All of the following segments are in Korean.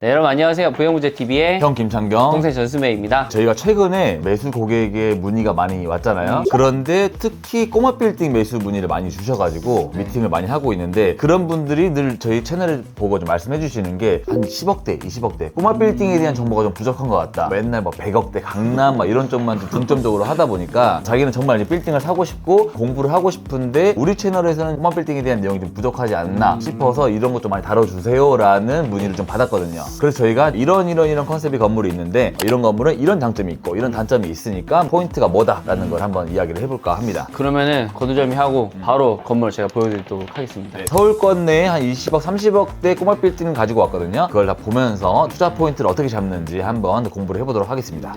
네, 여러분 안녕하세요. 부영부재TV의 형 김창경 동생 전수매입니다. 저희가 최근에 매수 고객의 문의가 많이 왔잖아요. 그런데 특히 꼬마 빌딩 매수 문의를 많이 주셔가지고 미팅을 많이 하고 있는데, 그런 분들이 늘 저희 채널을 보고 좀 말씀해 주시는 게 한 10억대, 20억대 꼬마 빌딩에 대한 정보가 좀 부족한 것 같다. 맨날 뭐 100억대 강남 막 이런 쪽만 좀 중점적으로 하다 보니까 자기는 정말 이 빌딩을 사고 싶고 공부를 하고 싶은데 우리 채널에서는 꼬마 빌딩에 대한 내용이 좀 부족하지 않나 싶어서 이런 것 좀 많이 다뤄주세요 라는 문의를 좀 받았거든요. 그래서 저희가 이런 컨셉의 건물이 있는데, 이런 건물은 이런 장점이 있고 이런 단점이 있으니까 포인트가 뭐다 라는 걸 한번 이야기를 해볼까 합니다. 그러면은 건우절미 하고 바로 건물 제가 보여드리도록 하겠습니다. 서울권 내에 한 20억, 30억대 꼬마 빌딩을 가지고 왔거든요. 그걸 다 보면서 투자 포인트를 어떻게 잡는지 한번 공부를 해보도록 하겠습니다.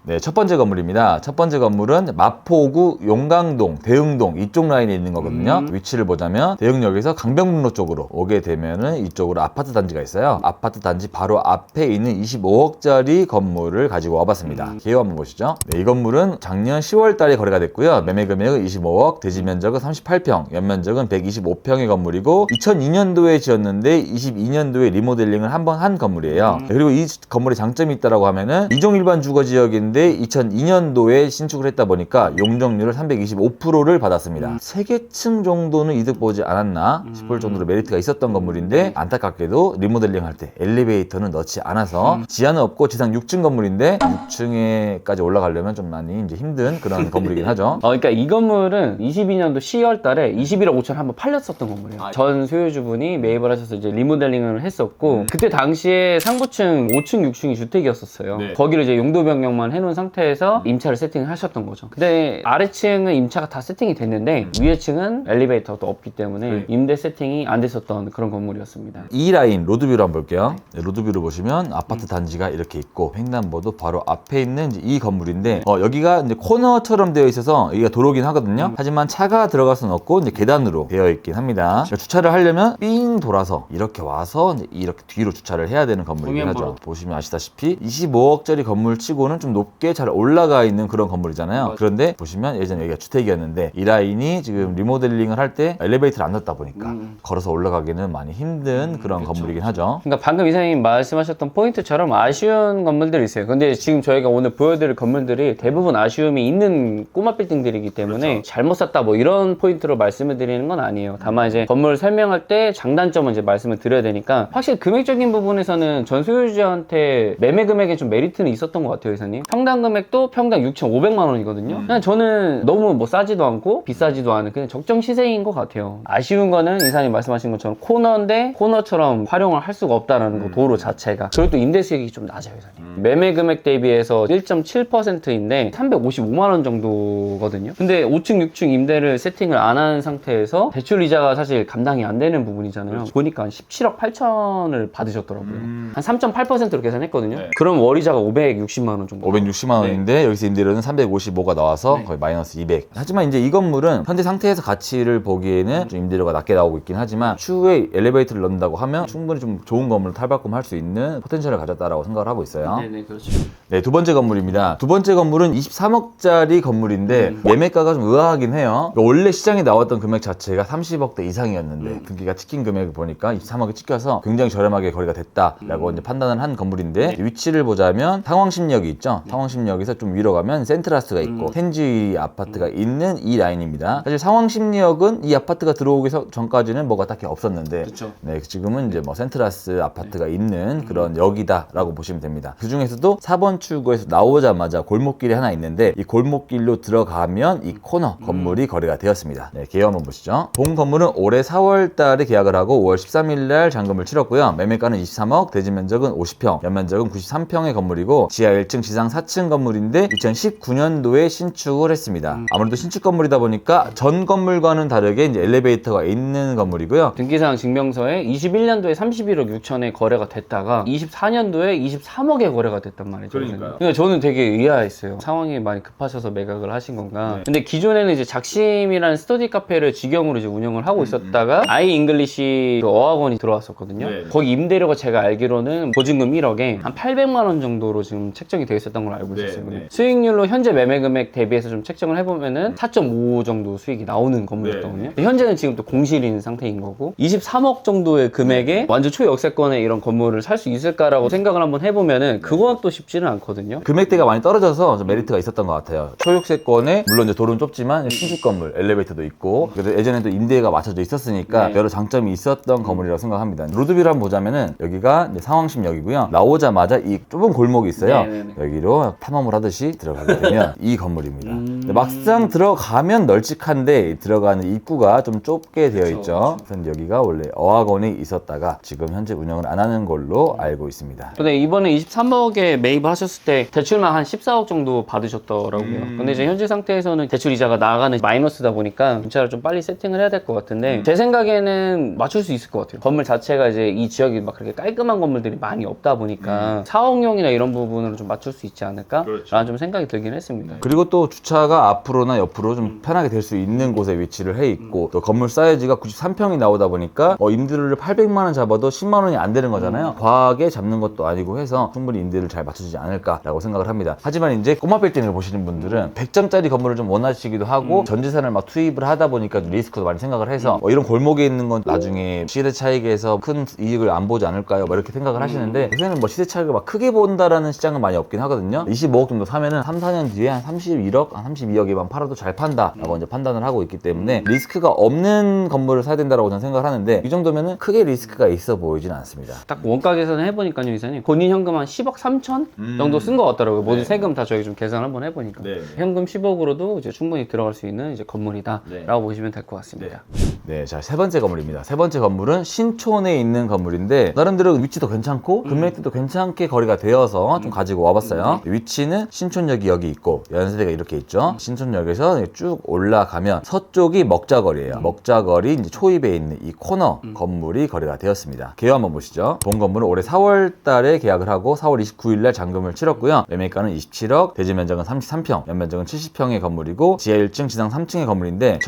네, 첫 번째 건물입니다. 첫 번째 건물은 마포구 용강동, 대흥동 이쪽 라인에 있는 거거든요. 위치를 보자면 대흥역에서 강변북로 쪽으로 오게 되면은 이쪽으로 아파트 단지가 있어요. 아파트 단지 바로 앞에 있는 25억짜리 건물을 가지고 와봤습니다. 개요 한번 보시죠. 네, 이 건물은 작년 10월 달에 거래가 됐고요. 매매 금액은 25억, 대지 면적은 38평, 연면적은 125평의 건물이고 2002년도에 지었는데 22년도에 리모델링을 한번 한 건물이에요. 그리고 이 건물의 장점이 있다라고 하면은 이종 일반 주거 지역인데 2002년도에 신축을 했다 보니까 용적률을 325%를 받았습니다. 3개층 정도는 이득 보지 않았나 싶을 정도로 메리트가 있었던 건물인데, 안타깝게도 리모델링 할 때 엘리베이터는 넣지 않아서 지하는 없고 지상 6층 건물인데 6층에까지 올라가려면 좀 많이 이제 힘든 그런 건물이긴 하죠. 그러니까 이 건물은 22년도 10월 달에 21억 5천 한번 팔렸었던 건물이에요. 전 소유주분이 매입을 하셔서 이제 리모델링을 했었고, 그때 당시에 상부층 5층, 6층이 주택이었었어요. 거기를 이제 용도 변경만 해놓은 상태에서 임차를 세팅을 하셨던 거죠. 근데 아래층은 임차가 다 세팅이 됐는데 위에층은 엘리베이터도 없기 때문에 임대 세팅이 안 됐었던 그런 건물이었습니다. 이 라인 로드뷰로 한번 볼게요. 네, 로드뷰를 보시면 아파트 단지가 이렇게 있고 횡단보도 바로 앞에 있는 이제 이 건물인데, 여기가 이제 코너처럼 되어 있어서 여기가 도로긴 하거든요. 하지만 차가 들어갈 수는 없고 이제 계단으로 되어 있긴 합니다. 주차를 하려면 삥 돌아서 이렇게 와서 이제 이렇게 뒤로 주차를 해야 되는 건물이긴 하죠. 보시면 아시다시피 25억짜리 건물 치고는 좀 높게 잘 올라가 있는 그런 건물이잖아요. 그런데 보시면 예전에 여기가 주택이었는데 이 라인이 지금 리모델링을 할 때 엘리베이터를 안 넣다 보니까 걸어서 올라가기는 많이 힘든 그런 건물이긴 하죠. 그러니까 방금 이사님 말씀하셨던 포인트처럼 아쉬운 건물들이 있어요. 근데 지금 저희가 오늘 보여드릴 건물들이 대부분 아쉬움이 있는 꼬마 빌딩들이기 때문에 잘못 샀다 뭐 이런 포인트로 말씀을 드리는 건 아니에요. 다만 이제 건물 설명할 때 장단점은 이제 말씀을 드려야 되니까, 확실히 금액적인 부분에서는 전 소유주한테 매매 금액에 좀 메리트는 있었던 것 같아요, 이사님. 평당 금액도 평당 6,500만 원이거든요. 그냥 저는 너무 뭐 싸지도 않고 비싸지도 않은 그냥 적정 시세인 것 같아요. 아쉬운 거는 이사님 말씀하신 것처럼 코너인데 코너처럼 활용을 할 수가 없다는 거, 도로 자체가. 그리고 또 임대 수익이 좀 낮아요, 이사님. 매매 금액 대비해서 1.7%인데 355만 원 정도거든요. 근데 5층, 6층 임대를 세팅을 안 한 상태에서 대출 이자가 사실 감당이 안 되는 부분이잖아요. 보니까 한 17억 8천을 받으셨더라고요. 한 3.8%로 계산했거든요. 그럼 월이자가 560만 원 정도. 560만 원인데 여기서 임대료는 355가 나와서 거의 마이너스 200. 하지만 이제 이 건물은 현재 상태에서 가치를 보기에는 좀 임대료가 낮게 나오고 있긴 하지만 추후에 엘리베이터를 넣는다고 하면 충분히 좀 좋은 건물을 탈바꿈할 수 있는 포텐셜을 가졌다라고 생각을 하고 있어요. 네네, 그렇죠. 네, 두 번째 건물입니다. 두 번째 건물은 23억짜리 건물인데 매매가가 좀 의아하긴 해요. 원래 시장에 나왔던 금액 자체가 30억대 이상이었는데 그게 찍힌 금액을 보니까 23억에 찍혀서 굉장히 저렴하게 거래가 됐다라고 이제 판단을 한 건물인데, 위치를 보자면 상황심역이 있죠. 상황심역에서 좀 위로 가면 센트라스가 있고 텐지 아파트가 있는 이 라인입니다. 사실 상황심역은 이 아파트가 들어오기 전까지는 뭐가 딱히 없었는데, 네, 지금은 이제 뭐 센트라스 아파트가 있는 그런 역이다라고 보시면 됩니다. 그 중에서도 4번 출구에서 나오자마자 골목길이 하나 있는데 이 골목길로 들어가면 이 코너 건물이 거래가 되었습니다. 네, 개요 한번 보시죠. 본 건물은 올해 4월 달에 계약을 하고 5월 13일 날 잔금을 치렀고요. 매매가는 23억, 대지 면적은 50평, 연면적은 93평의 건물이고 지하 1층, 지상 4층 건물인데 2019년도에 신축을 했습니다. 아무래도 신축 건물이다 보니까 전 건물과는 다르게 이제 엘리베이터가 있는 건물이고요. 등기사항 증명서에 21년도에 31억 6천에 거래가 됐다가 24년도에 23억에 거래가 됐단 말이죠. 그러니까 저는 되게 의아했어요. 상황이 많이 급하셔서 매각을 하신 건가. 근데 기존에는 이제 작심이라는 스터디 카페를 직영으로 이제 운영을 하고 있었다가 아이 잉글리시 그 어학원이 들어왔었거든요. 거기 임대료가 제가 알기로는 보증금 1억에 한 800만 원 정도로 지금 책정이 되어 있었던 걸 알고 네, 있었어요. 네. 수익률로 현재 매매 금액 대비해서 좀 책정을 해보면은 4.5 정도 수익이 나오는 건물이었거든요. 현재는 지금 또 공실인 상태인 거고 23억 정도의 금액에 완전 초역세권의 이런 건물을 살 수 있을까라고 생각을 한번 해보면은 그건 또 쉽지는 않거든요. 금액대가 많이 떨어져서 좀 메리트가 있었던 것 같아요. 초역세권에 물론 이제 도로는 좁지만 신축 건물, 엘리베이터도 있고 그래도 예전에도 임대가 맞춰져 있었으니까 네. 여러 장점이 있었던 건물이라고 생각합니다. 로드뷰를 한번 보자면은 여기가 이제 상황심역이고요. 나오자마자 이 좁은 골목이 있어요. 네네네. 여기로 탐험을 하듯이 들어가게 되면 이 건물입니다. 근데 막상 들어가면 널찍한데 들어가는 입구가 좀 좁게 되어 있죠. 그래서 여기가 원래 어학원이 있었다가 지금 현재 운영을 안 하는 걸로 알고 있습니다. 근데 이번에 23억에 매입을 하셨을 때 대출만 한 14억 정도 받으셨더라고요. 근데 이제 현재 상태에서는 대출 이자가 나가는 마이너스다 보니까 분차를 좀 빨리 세팅을 해야 될 것 같은데 제 생각에는 맞출 수 있을 것 같아요. 건물 자체가 이제 이 지역이 막 그렇게 깔끔한 건물들이 많이 없다 보니까 사옥용이나 이런 부분으로 좀 맞출 수 있지 않을까? 라는 좀 생각이 들긴 했습니다. 그리고 또 주차가 앞으로나 옆으로 좀 편하게 될 수 있는 곳에 위치를 해 있고 또 건물 사이즈가 93평이 나오다 보니까 임대료를 800만 원 잡아도 10만 원이 안 되는 거잖아요. 과하게 잡는 것도 아니고 해서 충분히 임대를 잘 맞춰주지 않을까라고 생각을 합니다. 하지만 이제 꼬마 빌딩을 보시는 분들은 100점짜리 건물을 좀 원하시기도 하고 전재산을 막 투입을 하다 보니까 리스크도 많이 생각을 해서 이런 골목에 있는 건 나중에 시세 차익에서 큰 이익을 안 보지 않을까요? 뭐 이렇게 생각을 하시는데 요새는 뭐 시세 차익을 막 크게 본다라는 시장은 많이 없긴 하거든요. 25억 정도 사면은 3, 4년 뒤에 한 31억, 한 32억에만 팔아도 잘 판다라고 이제 판단을 하고 있기 때문에 리스크가 없는 건물을 사야 된다라고 저는 생각을 하는데 이 정도면은 크게 리스크가 있어 보이지는 않습니다. 딱 원가 계산을 해보니까요, 이사님. 본인 현금 한 10억 3천 정도 쓴 것 같더라고요. 모든 세금 다 저희 좀 계산을 한번 해보니까. 현금 10억으로도 이제 충분히 들어갈 수 있는 이제 건물이다. 라고 보시면 될 것 같습니다. 네, 자, 세 번째 건물입니다. 세 번째 건물은 신촌에 있는 건물인데 나름대로 위치도 괜찮고 금액대도 괜찮게 거리가 되어서 좀 가지고 와봤어요. 위치는 신촌역이 여기 있고 연세대가 이렇게 있죠. 신촌역에서 쭉 올라가면 서쪽이 먹자거리예요. 먹자거리 이제 초입에 있는 이 코너 건물이 거래가 되었습니다. 개요 한번 보시죠. 본 건물은 올해 4월 달에 계약을 하고 4월 29일 날 잔금을 치렀고요. 매매가는 27억, 대지 면적은 33평, 연면적은 70평의 건물이고 지하 1층, 지상 3층의 건물인데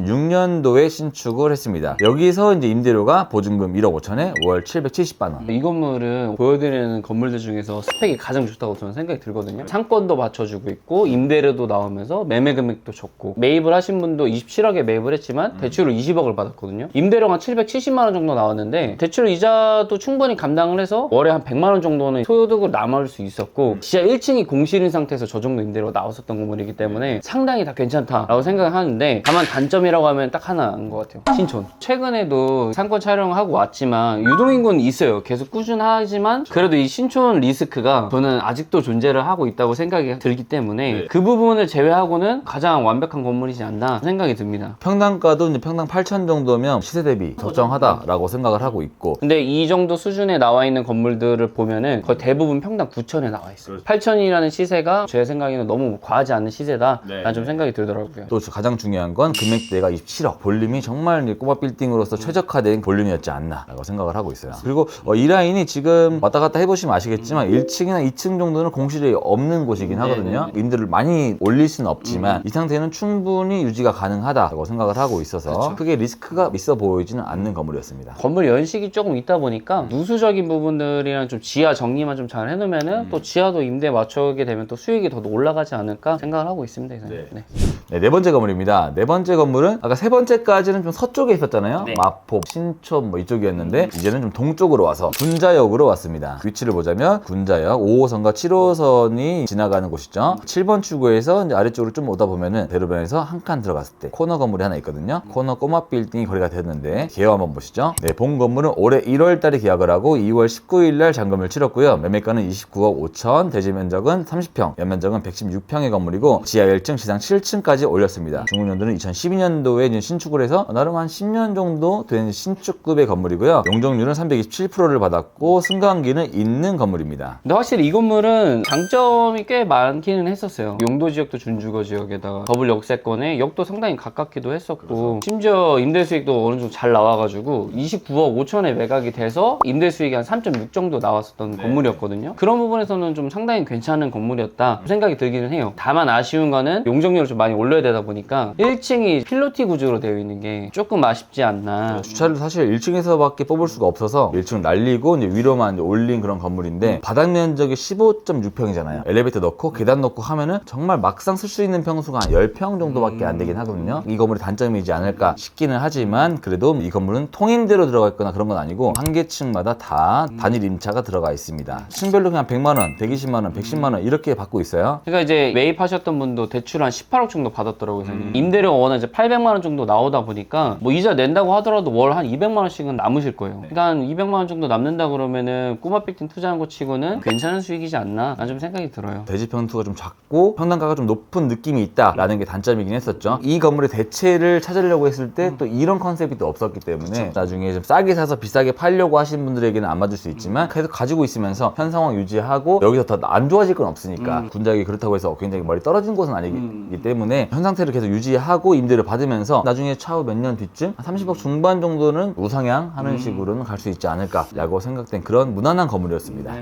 1986년도에 신축을 했습니다. 여기서 이제 임대료가 보증금 1억 5천에 월 770만 원. 이 건물은 보여드리는 건물들 중에서 스펙이 가장 좋다고 저는 생각이 들거든요. 상권도 맞춰주고 있고 임대료도 나오면서 매매 금액도 좋고 매입을 하신 분도 27억에 매입을 했지만 대출을 20억을 받았거든요. 임대료가 770만 원 정도 나왔는데 대출 이자도 충분히 감당을 해서 월에 한 100만 원 정도는 소요득으로 남을 수 있었고 지하 1층이 공실인 상태에서 저 정도 임대료가 나왔었던 건물이기 때문에 상당히 다 괜찮다라고 생각을 하는데 다만 단점이라고 하면 딱 하나인 것 같아요. 신촌. 최근에도 상권 촬영을 하고 왔지만 유동인구는 있어요. 계속 꾸준하지만 그래도 이 신촌 리스크가 저는 아직도 존재를 하고 있다고 생각이 들기 때문에 그 부분을 제외하고는 가장 완벽한 건물이지 않나 생각이 듭니다. 평당가도 이제 평당 8천 정도면 시세 대비 적정하다라고 생각을 하고 있고 근데 이 정도 수준에 나와 있는 건물들을 보면은 거의 대부분 평당 9천에 나와 있어요. 8천이라는 시세가 제 생각에는 너무 과하지 않은 시세다 라는 좀 생각이 들더라고요. 또 가장 중요한 건 금액대가 27억 볼륨이 정말 이제 꼬마 빌딩으로서 최적화된 볼륨이었지 않나라고 생각을 하고 있어요. 그리고 이 라인이 지금 왔다 갔다 해보시면 아시겠지만 1층이나 2층 정도는 공실이 없는 곳이긴 하거든요. 임대를 많이 올릴 수는 없지만 이 상태는 충분히 유지가 가능하다고 생각을 하고 있어서 크게 리스크가 있어 보이지는 않는 건물이었습니다. 건물 연식이 조금 있다 보니까 누수적인 부분들이랑 좀 지하 정리만 좀 잘 해놓으면은 또 지하도 임대 맞추게 되면 또 수익이 더 올라가지 않을까 생각을 하고 있습니다. 이사님. 네. 네, 네 번째 건물입니다. 네 번째 건물은 아까 세 번째까지는 좀 서쪽에 있었잖아요. 네. 마포, 신촌 뭐 이쪽이었는데 이제는 좀 동쪽으로 와서 군자역으로 왔습니다. 위치를 보자면 군자역 5호선과 7호선이 지나가는 곳이죠. 7번 출구에서 이제 아래쪽으로 좀 오다 보면은 대로변에서 한 칸 들어갔을 때 코너 건물이 하나 있거든요. 코너 꼬마 빌딩이 거래가 되었는데 개요 한번 보시죠. 네, 본 건물은 올해 1월 달에 계약을 하고 2월 19일 날 잔금을 치렀고요. 매매가는 29억 5천, 대지 면적은 30평, 연면적은 116평의 건물이고 지하 1층, 지상 7층까지 올렸습니다. 중국년도는 2012년도에 이제 신축을 해서 나름 한 10년 정도 된 신축급의 건물이고요. 용적률은 327%를 받았고 승강기는 있는 건물입니다. 근데 확실히 이 건물은 장점이 꽤 많기는 했었어요. 용도 지역도 원주거 지역에다가 더블 역세권에 역도 상당히 가깝기도 했었고 심지어 임대 수익도 어느 정도 잘 나와가지고 29억 5천에 매각이 돼서 임대 수익이 한 3.6 정도 나왔었던 건물이었거든요. 그런 부분에서는 좀 상당히 괜찮은 건물이었다 생각이 들기는 해요. 다만 아쉬운 거는 용적률을 좀 많이 올려야 되다 보니까 1층이 필로티 구조로 되어 있는 게 조금 아쉽지 않나. 주차를 사실 1층에서밖에 뽑을 수가 없어서 1층 날리고 이제 위로만 이제 올린 그런 건물인데 바닥 면적이 15.6평이잖아요. 엘리베이터 넣고 계단 넣고 하면은 정말 막상 쓸 수 있는 평수가 한 10평 정도밖에 안 되긴 하거든요. 이 건물이 단점이지 않을까 싶기는 하지만 그래도 이 건물은 통임대로 들어가 있거나 그런 건 아니고 한 개 층마다 다 단일 임차가 들어가 있습니다. 층별로 그냥 100만 원, 120만 원, 110만 원 이렇게 받고 있어요. 그러니까 이제 매입하셨던 분도 대출 한 18억 정도 받았더라고요. 임대료가 워낙 이제 800만 원 정도 나오다 보니까 뭐 이자 낸다고 하더라도 월 한 200만 원씩은 남으실 거예요. 그러니까 한 200만 원 정도 남는다 그러면은 꼬마 빌딩 투자한 거 치고는 괜찮은 수익이지 않나 라는 좀 생각이 들어요. 대지 평수가 좀 작고 평당가가 좀 높은 느낌이 있다라는 게 단점이긴 했었죠. 이 건물의 대체를 찾으려고 했을 때 또 이런 컨셉이 또 없었기 때문에 나중에 좀 싸게 사서 비싸게 팔려고 하시는 분들에게는 안 맞을 수 있지만 계속 가지고 있으면서 현 상황 유지하고 여기서 더 안 좋아질 건 없으니까 군작이 그렇다고 해서 굉장히 멀리 떨어진 곳은 아니기 때문에 현 상태를 계속 유지하고 임대를 받으면서 나중에 차후 몇 년 뒤쯤 30억 중반 정도는 우상향하는 식으로는 갈 수 있지 않을까라고 생각된 그런 무난한 건물이었습니다.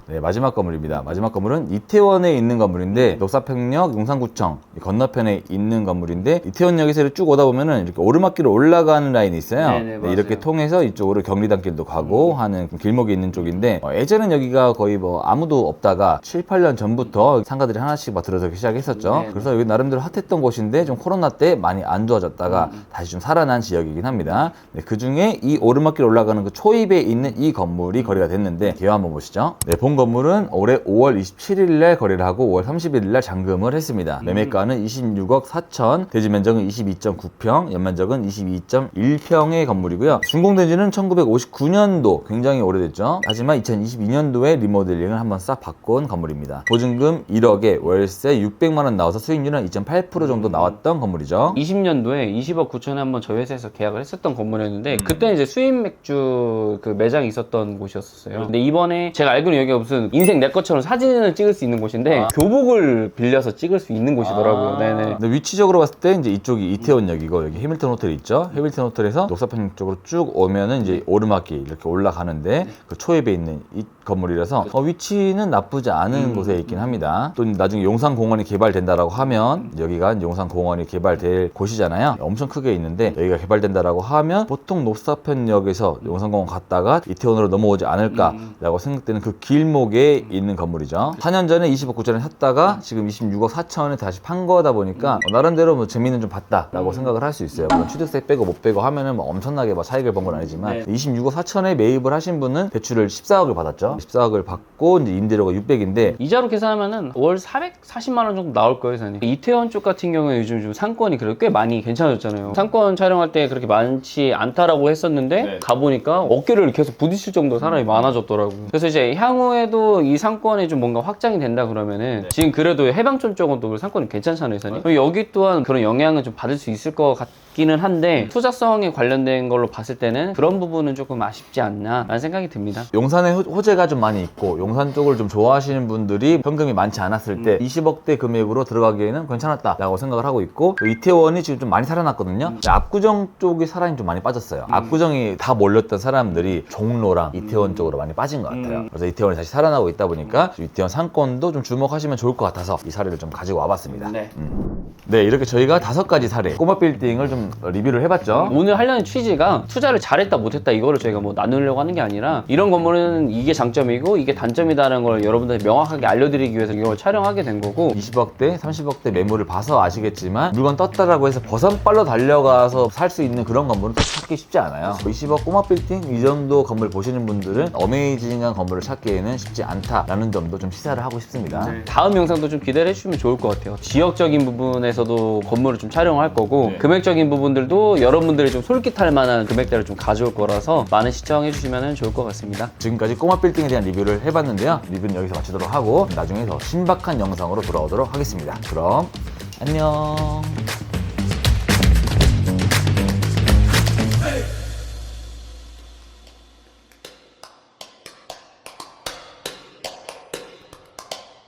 네, 마지막 건물입니다. 마지막 건물은 이태원에 있는 건물인데 녹사평역 용산구청 건너편에 있는 건물인데 이태원역에서 쭉 오다 보면은 이렇게 오르막길로 올라가는 라인이 있어요. 네네, 네, 이렇게 통해서 이쪽으로 경리단길도 가고 하는 길목이 있는 쪽인데 예전엔 여기가 거의 뭐 아무도 없다가 7, 8년 전부터 상가들이 하나씩 막 들어서기 시작했었죠. 네네. 그래서 여기 나름대로 핫했던 곳인데 좀 코로나 때 많이 안 좋아졌다가 다시 좀 살아난 지역이긴 합니다. 네, 그 중에 이 오르막길 올라가는 그 초입에 있는 이 건물이 거래가 됐는데 개요 한번 보시죠. 네, 본 건물은 올해 5월 27일 날 거래를 하고 5월 31일 날 잔금을 했습니다. 매매가는 26억 4천, 대지 면적은 22.9평, 연면적은 22.1평의 건물이고요. 준공된 지는 1959년도, 굉장히 오래됐죠. 하지만 2022년도에 리모델링을 한번 싹 바꾼 건물입니다. 보증금 1억에 월세 600만 원 나와서 수익률은 2.8% 정도 나왔던 건물이죠. 20년도에 20억 9천에 한번 저희 회사에서 계약을 했었던 건물이었는데 그때 이제 수입 맥주 그 매장이 있었던 곳이었어요. 근데 이번에 제가 알기로는 여기가 무슨 인생 내 것처럼 사진을 찍을 수 있는 곳인데 교복을 빌려서 찍을 수 있는 곳이더라고요. 네네. 근데 위치적으로 봤을 때 이제 이쪽이 이태원역이고 여기 해밀턴 호텔 있죠. 해밀턴 호텔에서 녹사평 쪽으로 쭉 오면은 이제 오르막길 이렇게 올라가는데 그 초입에 있는 이 건물이라서 위치는 나쁘지 않은 곳에 있긴 합니다. 또 나중에 용산공원이 개발된다라고 하면 여기가 이제 용산공원이 개발될 곳이잖아요. 엄청 크게 있는데 여기가 개발된다라고 하면 보통 녹사평역에서 용산공원 갔다가 이태원으로 넘어오지 않을까라고 생각되는 그 길목에 있는 건물이죠. 4년 전에 20억 9천에 샀다가 지금 26억 4천에 다시 판 거다 보니까 나름대로 뭐 재미는 좀 봤다라고 생각을 할 수 있어요. 물론 취득세 빼고 못 빼고 하면은 뭐 엄청나게 막 차익을 본 건 아니지만 26억 4천에 매입을 하신 분은 대출을 14억을 받았죠. 14억을 받고 이제 임대료가 600인데 이자로 계산하면은 월 440만 원 정도 나올 거예요, 사장님. 이태원 쪽 같은 경우에 요즘 좀 상권이 그래도 꽤 많이 괜찮아졌잖아요. 상권 촬영할 때 그렇게 많지 않다라고 했었는데 가보니까 어깨를 계속 부딪힐 정도로 사람이 많아졌더라고요. 그래서 이제 향후에도 이 상권이 좀 뭔가 확장이 된다 그러면은 지금 그래도 해방촌 쪽은 또 상권이 괜찮잖아요, 사장님. 여기 또한 그런 영향을 좀 받을 수 있을 것 같기는 한데 투자성에 관련된 걸로 봤을 때는 그런 부분은 조금 아쉽지 않나 라는 생각이 듭니다. 용산에 호재가 좀 많이 있고 용산 쪽을 좀 좋아하시는 분들이 현금이 많지 않았을 때 20억대 금액으로 들어가기에는 괜찮았다라고 생각을 하고 있고 이태원이 지금 좀 많이 살아났거든요. 압구정 쪽이 사람이 좀 많이 빠졌어요. 압구정이 다 몰렸던 사람들이 종로랑 이태원 쪽으로 많이 빠진 것 같아요. 그래서 이태원이 다시 살아나고 있다 보니까 이태원 상권도 좀 주목하시면 좋을 것 같아서 이 사례를 좀 가지고 와봤습니다. 네, 이렇게 저희가 5가지 사례 꼬마 빌딩을 좀 리뷰를 해봤죠. 오늘 하려는 취지가 투자를 잘했다 못했다 이거를 저희가 뭐 나누려고 하는 게 아니라 이런 건물은 이게 장점이고 이게 단점이다라는 걸 여러분들한테 명확하게 알려드리기 위해서 이걸 촬영하게 된 거고 20억대, 30억대 매물을 봐서 아시겠지만 물건 떴다라고 해서 버선발로 달려가서 살 수 있는 그런 건물은 또 찾기 쉽지 않아요. 20억 꼬마 빌딩 이 정도 건물 보시는 분들은 어메이징한 건물을 찾기에는 쉽지 않다라는 점도 좀 시사를 하고 싶습니다. 다음 영상도 좀 기대를 해주시면 좋을 것 같아요. 지역적인 부분에서도 건물을 좀 촬영할 거고 금액적인 부분들도 여러분들이 좀 솔깃할 만한 금액대를 좀 가져올 거라서 많은 시청해 주시면 좋을 것 같습니다. 지금까지 꼬마 빌딩에 대한 리뷰를 해봤는데요. 리뷰는 여기서 마치도록 하고 나중에 더 신박한 영상으로 돌아오도록 하겠습니다. 그럼 안녕.